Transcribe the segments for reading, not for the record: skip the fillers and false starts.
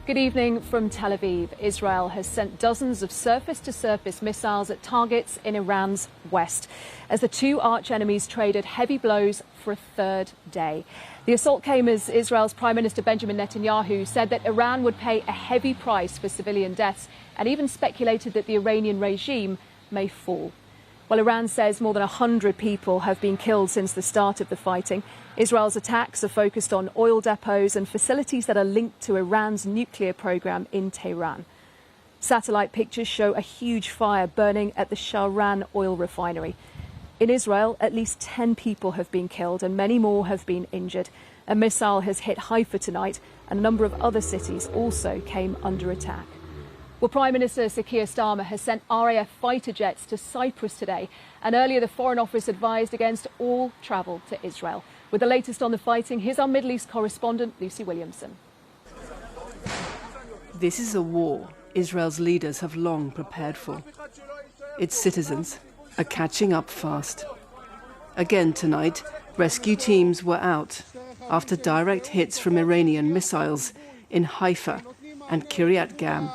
Good evening from Tel Aviv. Israel has sent dozens of surface-to-surface missiles at targets in Iran's west as the two arch-enemies traded heavy blows for a third day. The assault came as Israel's Prime Minister Benjamin Netanyahu said that Iran would pay a heavy price for civilian deaths and even speculated that the Iranian regime may fall. Well, Iran says more than 100 people have been killed since the start of the fighting. Israel's attacks are focused on oil depots and facilities that are linked to Iran's nuclear program in Tehran. Satellite pictures show a huge fire burning at the Shahran oil refinery. In Israel, at least 10 people have been killed and many more have been injured. A missile has hit Haifa tonight and a number of other cities also came under attack. Well, Prime Minister Sir Keir Starmer has sent RAF fighter jets to Cyprus today, and earlier the Foreign Office advised against all travel to Israel. With the latest on the fighting, here's our Middle East correspondent, Lucy Williamson. This is a war Israel's leaders have long prepared for. Its citizens are catching up fast. Again tonight, rescue teams were out after direct hits from Iranian missiles in Haifa and Kiryat Gam.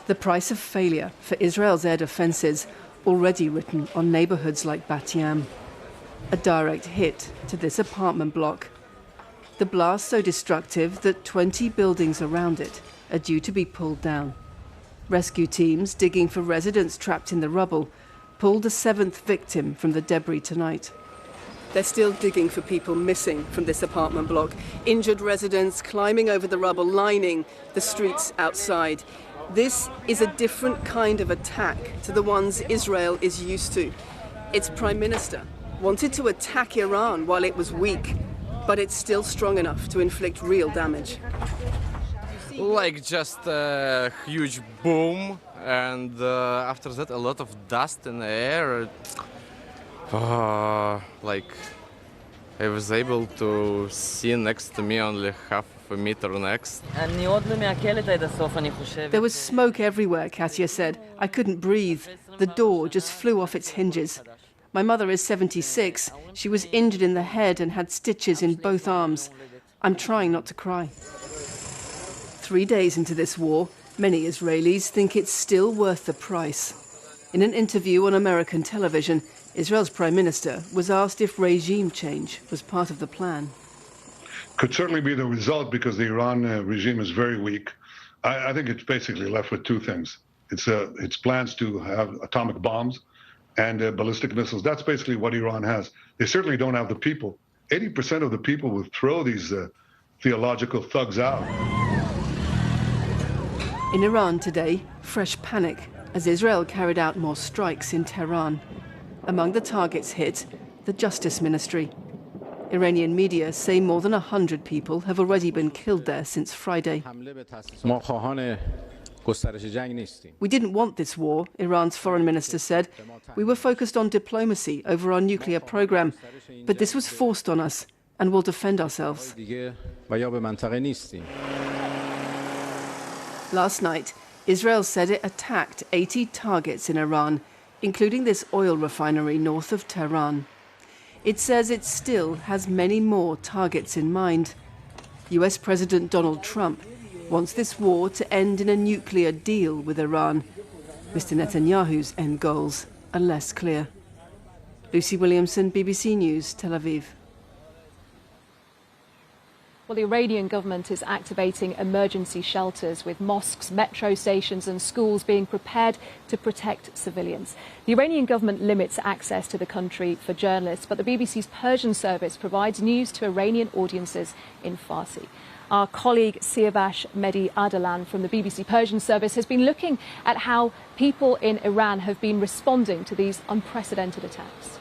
The price of failure for Israel's air defences already written on neighbourhoods like Bat Yam. A direct hit to this apartment block. The blast so destructive that 20 buildings around it are due to be pulled down. Rescue teams digging for residents trapped in the rubble pulled a 7th victim from the debris tonight. They're still digging for people missing from this apartment block. Injured residents climbing over the rubble lining the streets outside. This is a different kind of attack to the ones Israel is used to. Its Prime Minister wanted to attack Iran while it was weak, but it's still strong enough to inflict real damage. Like just a huge boom, and after that a lot of dust in the air. Like I was able to see next to me only half a meter next. There was smoke everywhere, Katia said. I couldn't breathe. The door just flew off its hinges. My mother is 76. She was injured in the head and had stitches in both arms. I'm trying not to cry. 3 days into this war, many Israelis think it's still worth the price. In an interview on American television, Israel's Prime Minister was asked if regime change was part of the plan. Could certainly be the result because the Iran regime is very weak. I think it's basically left with two things. It's plans to have atomic bombs and ballistic missiles. That's basically what Iran has. They certainly don't have the people. 80% of the people would throw these theological thugs out. In Iran today, fresh panic as Israel carried out more strikes in Tehran. Among the targets hit, the Justice Ministry. Iranian media say more than 100 people have already been killed there since Friday. We didn't want this war, Iran's foreign minister said. We were focused on diplomacy over our nuclear program, but this was forced on us and we'll defend ourselves. Last night, Israel said it attacked 80 targets in Iran, including this oil refinery north of Tehran. It says it still has many more targets in mind. US President Donald Trump wants this war to end in a nuclear deal with Iran. Mr. Netanyahu's end goals are less clear. Lucy Williamson, BBC News, Tel Aviv. Well, the Iranian government is activating emergency shelters with mosques, metro stations and schools being prepared to protect civilians. The Iranian government limits access to the country for journalists, but the BBC's Persian service provides news to Iranian audiences in Farsi. Our colleague Siavash Mehdi Adalan from the BBC Persian service has been looking at how people in Iran have been responding to these unprecedented attacks.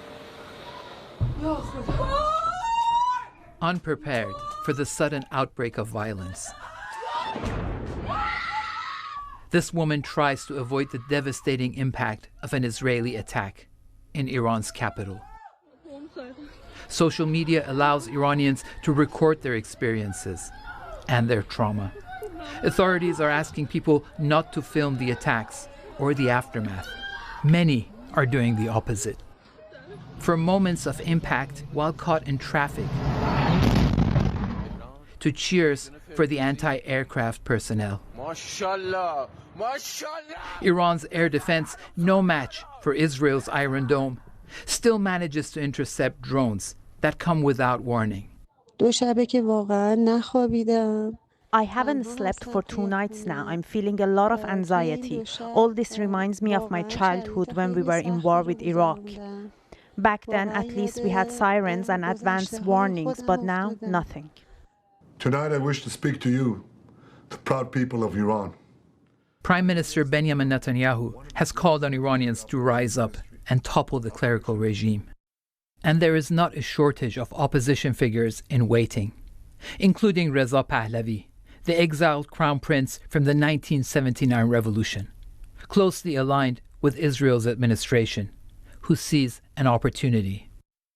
Unprepared for the sudden outbreak of violence, this woman tries to avoid the devastating impact of an Israeli attack in Iran's capital. Social media allows Iranians to record their experiences and their trauma. Authorities are asking people not to film the attacks or the aftermath. Many are doing the opposite. For moments of impact while caught in traffic, to cheers for the anti-aircraft personnel. Mashallah, mashallah. Iran's air defense, no match for Israel's Iron Dome, still manages to intercept drones that come without warning. I haven't slept for 2 nights now. I'm feeling a lot of anxiety. All this reminds me of my childhood when we were in war with Iraq. Back then, at least we had sirens and advance warnings, but now, nothing. Tonight I wish to speak to you, the proud people of Iran. Prime Minister Benjamin Netanyahu has called on Iranians to rise up and topple the clerical regime. And there is not a shortage of opposition figures in waiting, including Reza Pahlavi, the exiled crown prince from the 1979 revolution, closely aligned with Israel's administration, who sees an opportunity.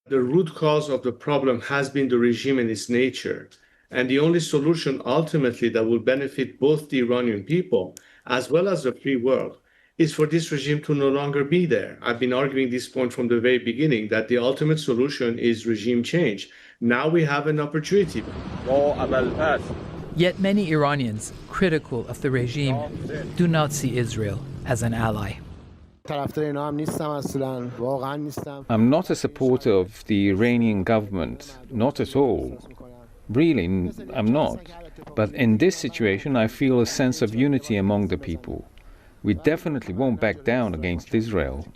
The root cause of the problem has been the regime and its nature. And the only solution ultimately that will benefit both the Iranian people as well as the free world is for this regime to no longer be there. I've been arguing this point from the very beginning, that the ultimate solution is regime change. Now we have an opportunity. Yet many Iranians critical of the regime do not see Israel as an ally. I'm not a supporter of the Iranian government, not at all. Really, I'm not. But in this situation, I feel a sense of unity among the people. We definitely won't back down against Israel.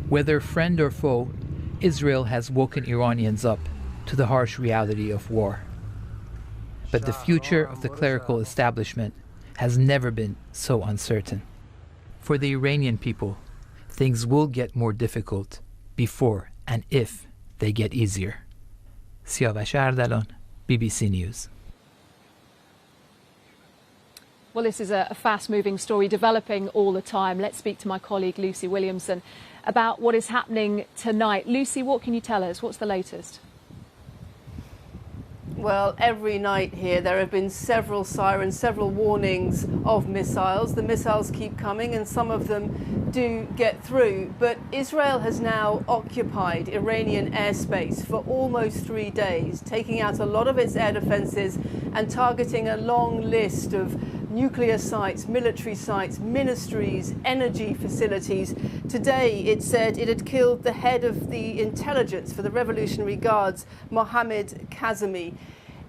Whether friend or foe, Israel has woken Iranians up to the harsh reality of war. But the future of the clerical establishment has never been so uncertain. For the Iranian people, things will get more difficult before and if they get easier. Siavash Ardalan, BBC News. Well, this is a fast-moving story developing all the time. Let's speak to my colleague Lucy Williamson about what is happening tonight. Lucy, what can you tell us? What's the latest? Well, every night here there have been several sirens, several warnings of missiles. The missiles keep coming and some of them do get through. But Israel has now occupied Iranian airspace for almost 3 days, taking out a lot of its air defenses and targeting a long list of nuclear sites, military sites, ministries, energy facilities. Today it said it had killed the head of the intelligence for the Revolutionary Guards, Mohammad Kazemi.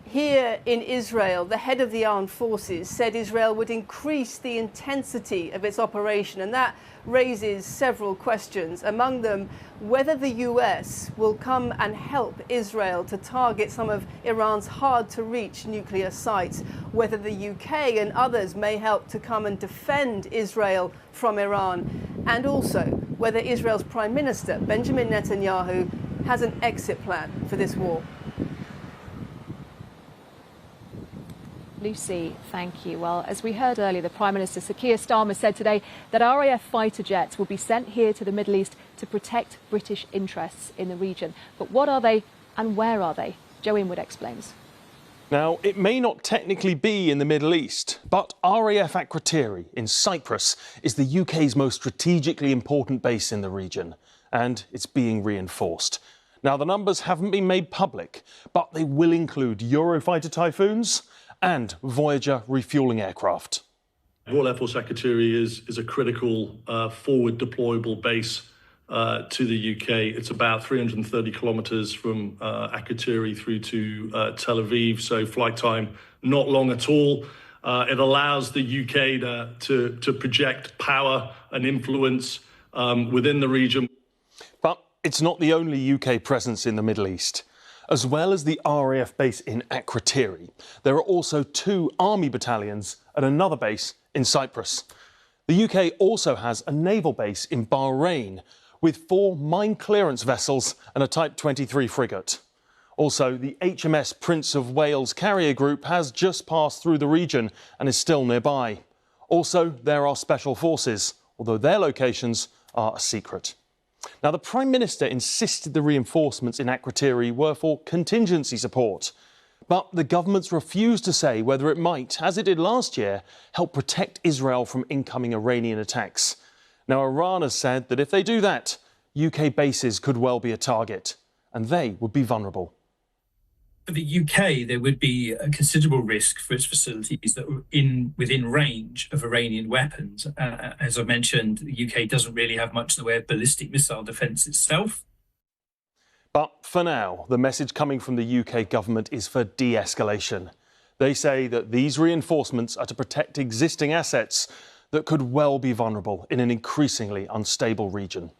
Here in Israel, the head of the armed forces said Israel would increase the intensity of its operation, and that raises several questions, among them whether the US will come and help Israel to target some of Iran's hard-to-reach nuclear sites, whether the UK and others may help to come and defend Israel from Iran, and also whether Israel's Prime Minister, Benjamin Netanyahu, has an exit plan for this war. Lucy, thank you. Well, as we heard earlier, the Prime Minister, Sir Keir Starmer, said today that RAF fighter jets will be sent here to the Middle East to protect British interests in the region. But what are they and where are they? Joe Inwood explains. Now, it may not technically be in the Middle East, but RAF Akrotiri in Cyprus is the UK's most strategically important base in the region, and it's being reinforced. Now, the numbers haven't been made public, but they will include Eurofighter Typhoons and Voyager refuelling aircraft. Royal Air Force Akrotiri is a critical forward deployable base to the UK. It's about 330 kilometres from Akrotiri through to Tel Aviv, so flight time not long at all. It allows the UK to project power and influence within the region. But it's not the only UK presence in the Middle East. As well as the RAF base in Akrotiri, there are also 2 army battalions at another base in Cyprus. The UK also has a naval base in Bahrain with 4 mine clearance vessels and a Type 23 frigate. Also, the HMS Prince of Wales carrier group has just passed through the region and is still nearby. Also, there are special forces, although their locations are a secret. Now, the Prime Minister insisted the reinforcements in Akrotiri were for contingency support, but the government's refused to say whether it might, as it did last year, help protect Israel from incoming Iranian attacks. Now, Iran has said that if they do that, UK bases could well be a target, and they would be vulnerable. For the UK, there would be a considerable risk for its facilities that were within range of Iranian weapons. As I mentioned, the UK doesn't really have much in the way of ballistic missile defence itself. But for now, the message coming from the UK government is for de-escalation. They say that these reinforcements are to protect existing assets that could well be vulnerable in an increasingly unstable region.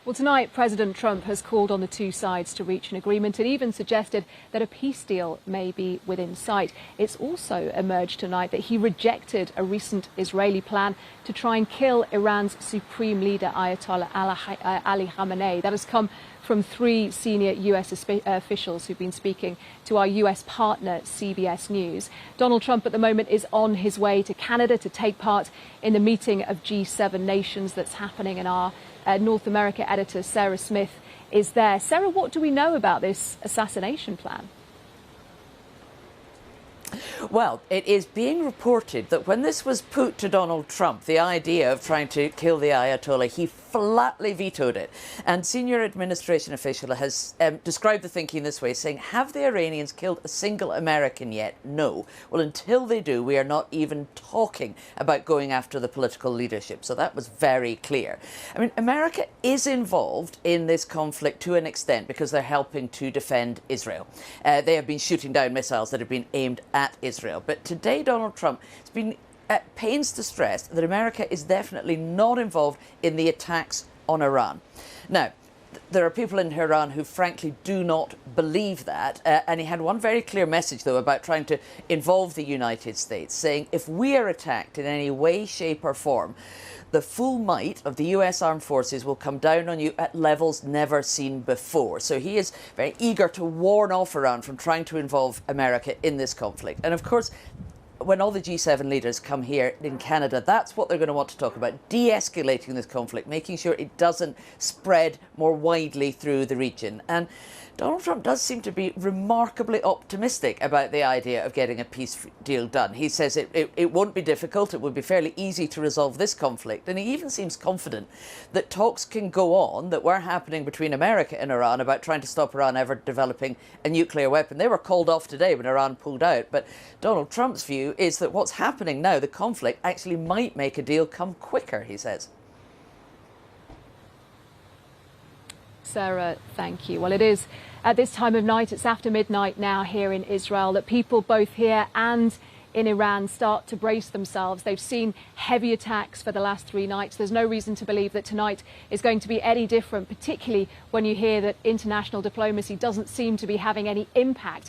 Well, tonight, President Trump has called on the two sides to reach an agreement and even suggested that a peace deal may be within sight. It's also emerged tonight that he rejected a recent Israeli plan to try and kill Iran's supreme leader, Ayatollah Ali Khamenei. That has come from three senior US officials who've been speaking to our US partner, CBS News. Donald Trump at the moment is on his way to Canada to take part in the meeting of G7 nations that's happening, and our North America editor, Sarah Smith, is there. Sarah, what do we know about this assassination plan? Well, it is being reported that when this was put to Donald Trump, the idea of trying to kill the Ayatollah, he flatly vetoed it. And senior administration official has described the thinking this way, saying, have the Iranians killed a single American yet? No. Well, until they do, we are not even talking about going after the political leadership. So that was very clear. I mean, America is involved in this conflict to an extent because they're helping to defend Israel. They have been shooting down missiles that have been aimed at Israel. But today, Donald Trump has been at pains to stress that America is definitely not involved in the attacks on Iran. Now, there are people in Iran who frankly do not believe that. And he had one very clear message, though, about trying to involve the United States, saying if we are attacked in any way, shape or form, the full might of the US armed forces will come down on you at levels never seen before. So he is very eager to warn off Iran from trying to involve America in this conflict. And of course, when all the G7 leaders come here in Canada, that's what they're going to want to talk about, de-escalating this conflict, making sure it doesn't spread more widely through the region. And Donald Trump does seem to be remarkably optimistic about the idea of getting a peace deal done. He says it won't be difficult, it would be fairly easy to resolve this conflict. And he even seems confident that talks can go on that were happening between America and Iran about trying to stop Iran ever developing a nuclear weapon. They were called off today when Iran pulled out. But Donald Trump's view is that what's happening now, the conflict, actually might make a deal come quicker, he says. Sarah, thank you. Well, it is at this time of night, it's after midnight now here in Israel, that people both here and in Iran start to brace themselves. They've seen heavy attacks for the last 3 nights. There's no reason to believe that tonight is going to be any different, particularly when you hear that international diplomacy doesn't seem to be having any impact